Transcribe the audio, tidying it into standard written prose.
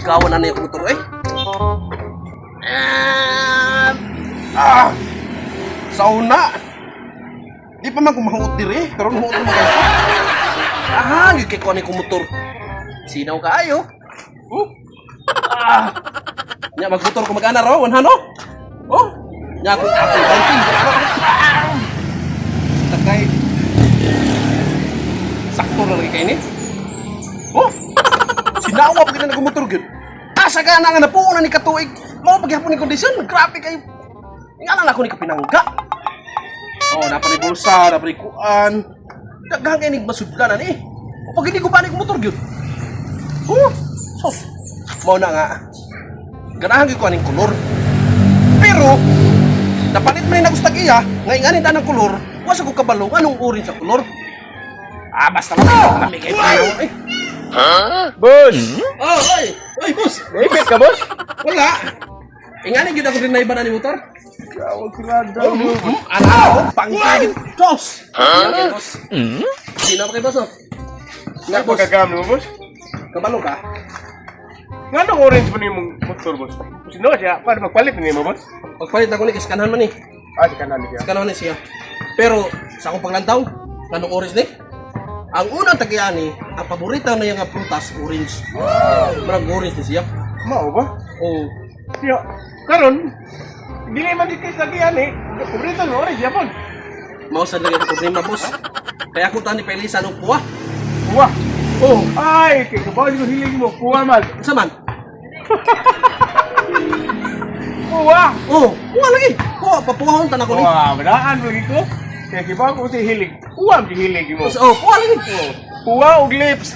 sigawan na niya motor eh. Sauna. Di pa man kumahuot diri, pero huot mo kayo. Yung kay kuha kong motor. Sinaw ka ayo. Nya magmotor ko mag-ana raw, wanhano? Nya ako banting. Takay. Sakto na lagi kay ni. Sinawa pa kita nagmotor gyud. Asa ka na nga napuuna ni katuig. Mao pagyapon ni kondisyon, grabe kay. Ngala na ako ni kapinangga. Dapat ni bulsa, dapat ni kuan. Daghang kay ni masudlanan eh. Pag hindi ko panik motor gyud. Sos. Mao na nga. Ganahan gyud ko aning kolor. Pero napalit man na gusto iya, nga ingani ta ng kolor, wa sa ko kabalo anong orange sa kolor. Basta lang kami kay payo eh. Boss! Oy, boss. Naipit ka, boss? Wala. Ingani gyud ako din naiba na ni motor. Gawag kirada. Ano? Pangkagin. Boss. Boss. Sino kay boss? Nga po kagamit mo, boss? Kabalo ka? Nga nung orange mo yung motor, boss? Sino siya? Paano magpalit mo, boss? Pagpalit ako ni iskanahan man ni. Si kanan niya. Iskanahan ni siya. Pero sa akong paglantaw, kanong orange ni? Ang unang tagiani, ang paborito na yung prutas, orange. Marang orange ni siya. Mao ba? Siya. Karon, dili man dito lagi yan eh. Paborito ng orange, yapon. Mausan lagi ang problema, boss. Kaya ako tani pailisan ng kuha. Kuha. Ay, kaya kabaw yung hiling mo. Kuha man. Sa man? Kuha. Kuha lagi. Kuha, papuhahon tan ako ni. Madaan lagi ko. Kaya kabaw ko si hiling. Kuha mo si hiling mo. Kuha lagi. Kuha o lips.